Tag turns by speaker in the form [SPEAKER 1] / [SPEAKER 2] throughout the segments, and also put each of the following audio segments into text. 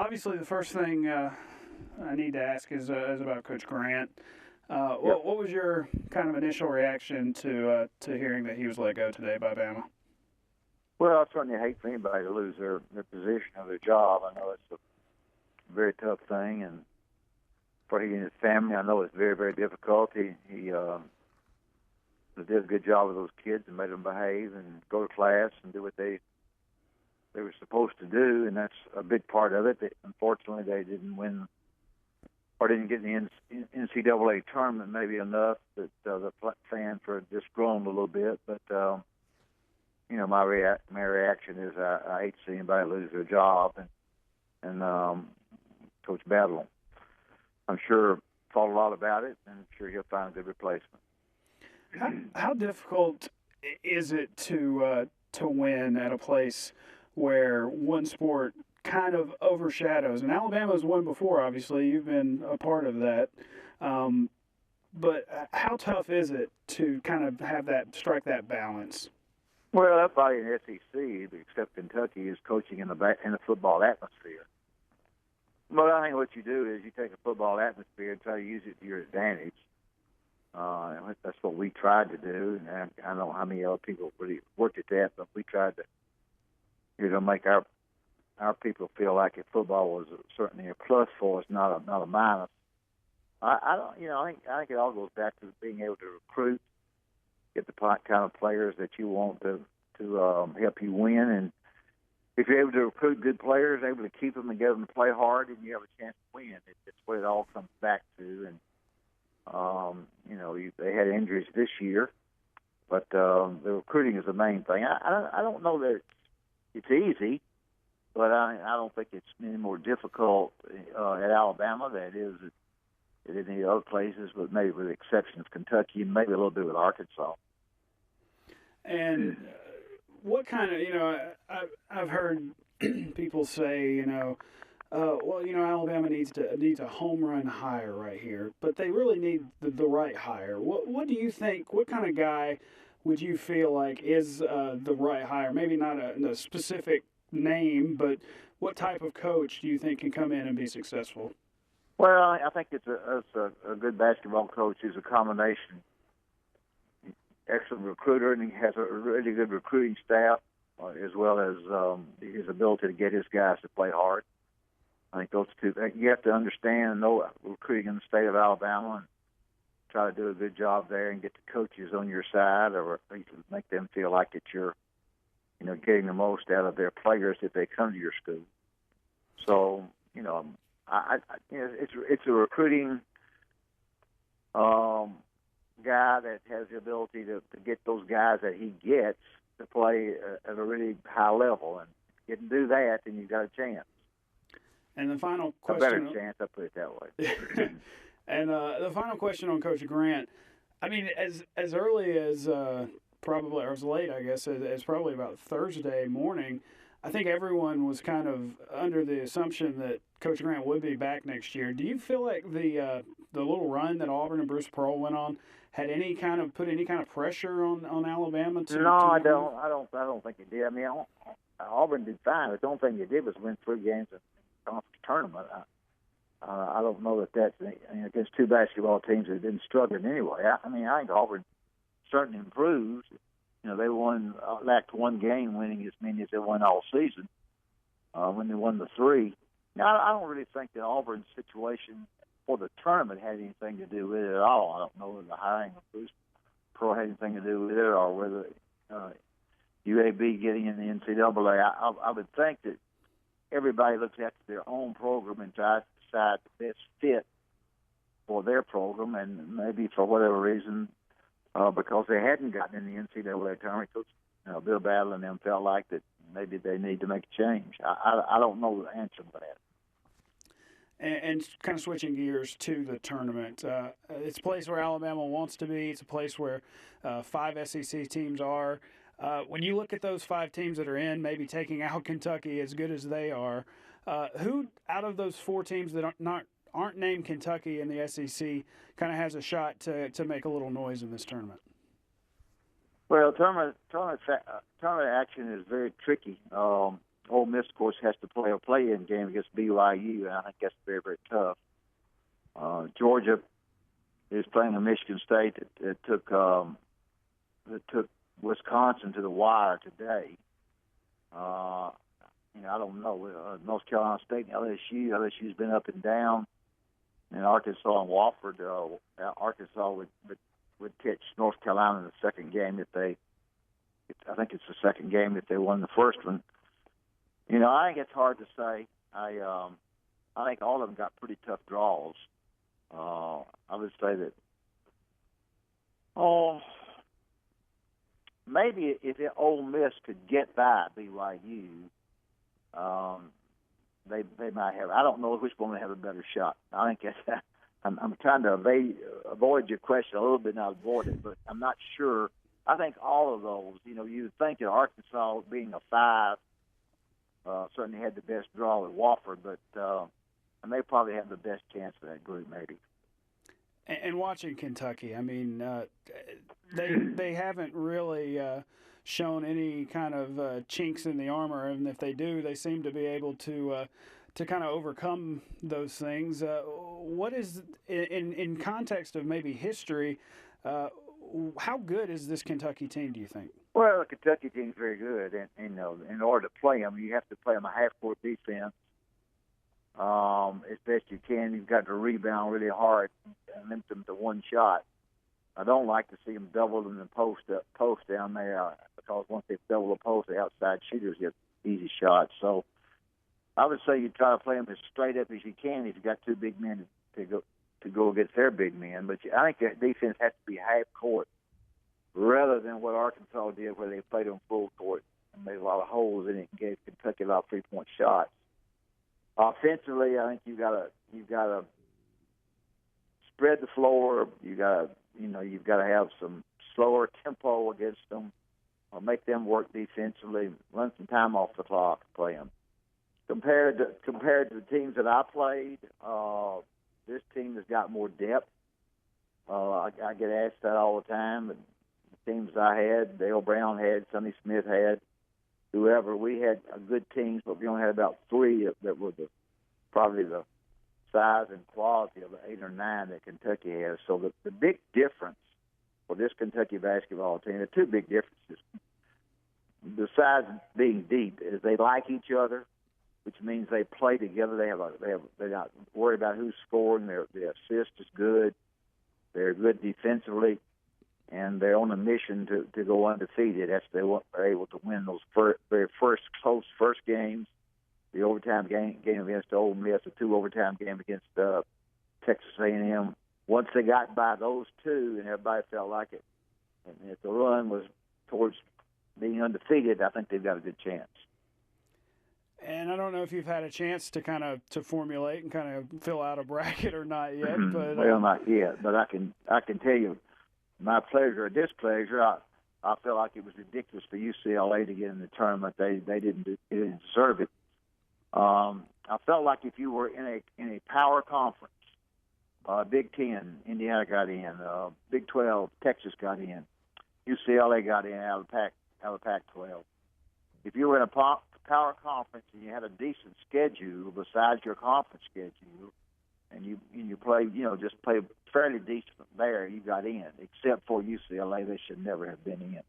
[SPEAKER 1] obviously, the first thing I need to ask is about Coach Grant.
[SPEAKER 2] Yep.
[SPEAKER 1] What was your kind of initial reaction to hearing that he was let go today by Bama?
[SPEAKER 2] Well, I certainly hate for anybody to lose their position or their job. I know it's a very tough thing, and for he and his family, I know it's very, very difficult. He did a good job with those kids and made them behave and go to class and do what they were supposed to do, and that's a big part of it. Unfortunately, they didn't win or didn't get in the NCAA tournament maybe enough that the fans were just groaned a little bit. But my reaction is I hate to see anybody lose their job and Coach Battle. I'm sure thought a lot about it, and I'm sure he'll find a good replacement.
[SPEAKER 1] How difficult is it to win at a place where one sport kind of overshadows? And Alabama's won before, obviously. You've been a part of that. But how tough is it to kind of strike that balance?
[SPEAKER 2] Well, everybody in the SEC, except Kentucky, is coaching in the football atmosphere. But I think what you do is you take a football atmosphere and try to use it to your advantage. That's what we tried to do, and I don't know how many other people really worked at that, but we tried to, make our people feel like if football was certainly a plus for us, not a minus. I think it all goes back to being able to recruit, get the kind of players that you want to help you win, and if you're able to recruit good players, able to keep them and get them to play hard, and you have a chance to win. It's what it all comes back to. And they had injuries this year, but the recruiting is the main thing. I don't know that it's easy, but I don't think it's any more difficult at Alabama than it is at any other places, but maybe with the exception of Kentucky and maybe a little bit with Arkansas.
[SPEAKER 1] And what kind of, I've heard people say, Alabama needs a home run hire right here, but they really need the right hire. What do you think? What kind of guy would you feel like is the right hire? Maybe not a specific name, but what type of coach do you think can come in and be successful?
[SPEAKER 2] Well, I think it's a good basketball coach is a combination. Excellent recruiter, and he has a really good recruiting staff, as well as his ability to get his guys to play hard. I think those two. You have to understand and know recruiting in the state of Alabama, and try to do a good job there, and get the coaches on your side, or make them feel like that you're, getting the most out of their players if they come to your school. So, it's a recruiting guy that has the ability to get those guys that he gets to play at a really high level, and if you can do that, then you've got a chance.
[SPEAKER 1] And the final question,
[SPEAKER 2] a better chance, I'll put it that way.
[SPEAKER 1] And the final question on Coach Grant. I mean, as early as probably, or as late, I guess, as probably about Thursday morning, I think everyone was kind of under the assumption that Coach Grant would be back next year. Do you feel like the little run that Auburn and Bruce Pearl went on had put any kind of pressure on Alabama?
[SPEAKER 2] I don't think it did. I mean, Auburn did fine. The only thing they did was win 3 games in the conference tournament. I don't know that's against 2 basketball teams that didn't struggle anyway. I think Auburn certainly improved. They lacked 1 game winning as many as they won all season when they won the 3. Now, I don't really think that Auburn's situation for the tournament had anything to do with it at all. I don't know whether the hiring of Bruce Pearl had anything to do with it, or whether UAB getting in the NCAA. I would think that everybody looks at their own program and tries to decide the best fit for their program, and maybe for whatever reason, because they hadn't gotten in the NCAA tournament, Coach Bill Battle and them felt like that maybe they need to make a change. I don't know the answer to that.
[SPEAKER 1] And kind of switching gears to the tournament, it's a place where Alabama wants to be. It's a place where 5 SEC teams are. When you look at those 5 teams that are in, maybe taking out Kentucky as good as they are, who out of those 4 teams that aren't named Kentucky in the SEC kind of has a shot to make a little noise in this tournament?
[SPEAKER 2] Well, tournament action is very tricky. Ole Miss, of course, has to play a play-in game against BYU, and I think that's very, very tough. Georgia is playing a Michigan State that took Wisconsin to the wire today. I don't know. North Carolina State and LSU. LSU's been up and down. And Arkansas and Wofford. Arkansas would catch North Carolina in the second game I think it's the second game if they won the first one. I think it's hard to say. I think all of them got pretty tough draws. I would say that. Maybe if Ole Miss could get by BYU, they might have. I don't know which one would have a better shot. I think that's. I'm trying to avoid your question a little bit, not avoid it, but I'm not sure. I think all of those. You'd think that Arkansas, being a 5, certainly had the best draw with Wofford, but and they probably have the best chance of that group, maybe.
[SPEAKER 1] And watching Kentucky, I mean, they haven't really shown any kind of chinks in the armor, and if they do, they seem to be able to kind of overcome those things. What is, in context of maybe history, how good is this Kentucky team, do you think?
[SPEAKER 2] Well, the Kentucky team's very good, and in order to play them, you have to play them a half-court defense. As best you can. You've got to rebound really hard and limit them to one shot. I don't like to see them double them in post down there because once they double the post, the outside shooters get easy shots. So I would say you try to play them as straight up as you can if you got two big men to go against their big men. But I think that defense has to be half court rather than what Arkansas did, where they played on full court and made a lot of holes in it and gave Kentucky a lot of 3-point shots. Offensively, I think you've got to spread the floor. You've got to have some slower tempo against them, or make them work defensively. Run some time off the clock, play them. Compared to the teams that I played, this team has got more depth. I get asked that all the time. The teams I had, Dale Brown had, Sonny Smith had. Whoever, we had a good teams, but we only had about 3 that were probably the size and quality of the 8 or 9 that Kentucky has. So the big difference for this Kentucky basketball team, the 2 big differences, besides being deep, is they like each other, which means they play together. They're not worried about who's scoring. Their assist is good. They're good defensively. And they're on a mission to go undefeated. They are able to win those very first close first games, the overtime game against Ole Miss, the 2 overtime game against Texas A&M. Once they got by those 2, and everybody felt like it, and if the run was towards being undefeated, I think they've got a good chance.
[SPEAKER 1] And I don't know if you've had a chance to kind of formulate and kind of fill out a bracket or not yet. But
[SPEAKER 2] well, not yet, but I can tell you. My pleasure or displeasure, I felt like it was ridiculous for UCLA to get in the tournament. They didn't deserve it. I felt like if you were in a power conference, Big Ten, Indiana got in, Big 12, Texas got in, UCLA got in out of Pac-12. If you were in a power conference and you had a decent schedule besides your conference schedule, and you play, just play fairly decent there, you got in, except for UCLA. They should never have been in.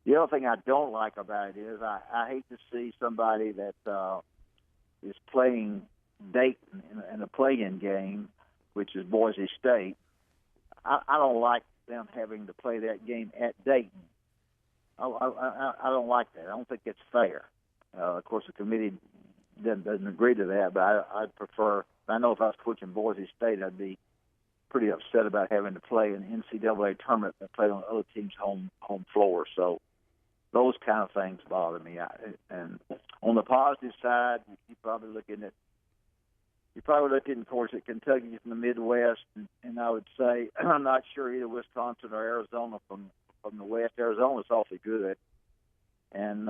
[SPEAKER 2] The other thing I don't like about it is I hate to see somebody that is playing Dayton in a play-in game, which is Boise State. I don't like them having to play that game at Dayton. I don't like that. I don't think it's fair. Of course, the committee doesn't agree to that, but I'd prefer. I know if I was coaching Boise State, I'd be pretty upset about having to play an NCAA tournament that played on other teams' home floor. So those kind of things bother me. And on the positive side, you're probably looking, of course, at Kentucky from the Midwest, and I would say I'm not sure either Wisconsin or Arizona from the West. Arizona's awfully good, and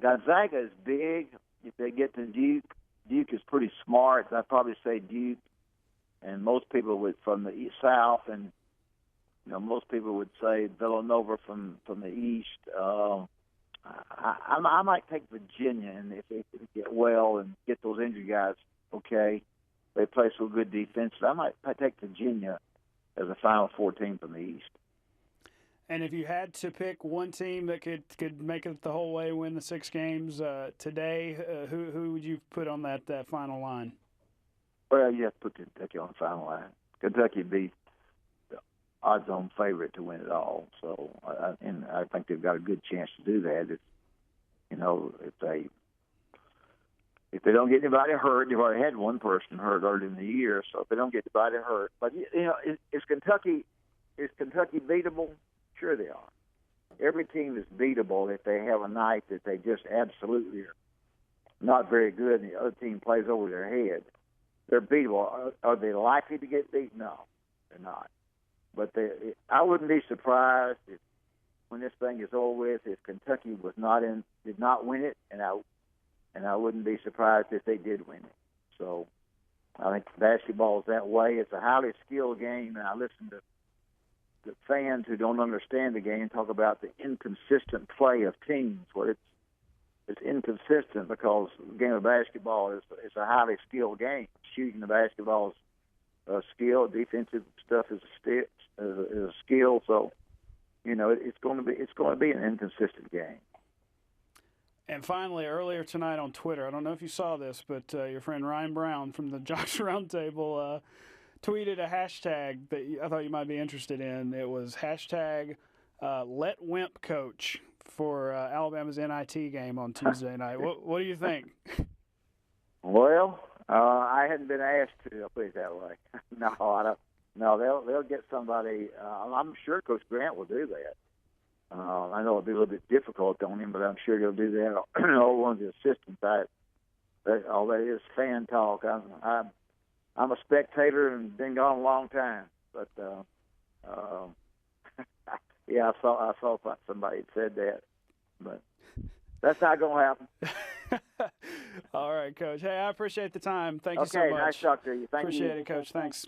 [SPEAKER 2] Gonzaga is big. If they get to Duke, Duke is pretty smart. I'd probably say Duke, and most people would from the East, South, and most people would say Villanova from the East. I might take Virginia, and if they get well and get those injured guys okay, they play so good defense. I might take Virginia as a Final Four team from the East.
[SPEAKER 1] And if you had to pick one team that could make it the whole way, win the 6 games today, who would you put on that final line?
[SPEAKER 2] Well, you have to put Kentucky on the final line. Kentucky would be the odds-on favorite to win it all. So, and I think they've got a good chance to do that. If they don't get anybody hurt, they've already had one person hurt early in the year. So if they don't get anybody hurt, but is Kentucky beatable? Sure they are. Every team is beatable if they have a night that they just absolutely are not very good and the other team plays over their head. They're beatable. Are they likely to get beat? No, they're not. But I wouldn't be surprised if, when this thing is over with, if Kentucky did not win it, and I wouldn't be surprised if they did win it. So I think basketball is that way. It's a highly skilled game, and I listen to the fans who don't understand the game talk about the inconsistent play of teams, where it's inconsistent because the game of basketball is a highly skilled game. Shooting the basketball is a skill. Defensive stuff is a skill. So, it's going to be an inconsistent game.
[SPEAKER 1] And finally, earlier tonight on Twitter, I don't know if you saw this, but your friend Ryan Brown from the Jocks Roundtable tweeted a hashtag that I thought you might be interested in. It was hashtag Let Wimp Coach for Alabama's NIT game on Tuesday night. What do you think?
[SPEAKER 2] Well, I hadn't been asked to. I'll put it that way. No, I don't. No, they'll get somebody. I'm sure Coach Grant will do that. I know it'll be a little bit difficult on him, but I'm sure he'll do that. All one of the assistants. All that is fan talk. I'm a spectator and been gone a long time, but yeah, I saw somebody had said that, but that's not going to happen.
[SPEAKER 1] All right, Coach. Hey, I appreciate the time. Thank you so much.
[SPEAKER 2] Okay, nice talk to you. Thank you.
[SPEAKER 1] Appreciate it, Coach. Thanks.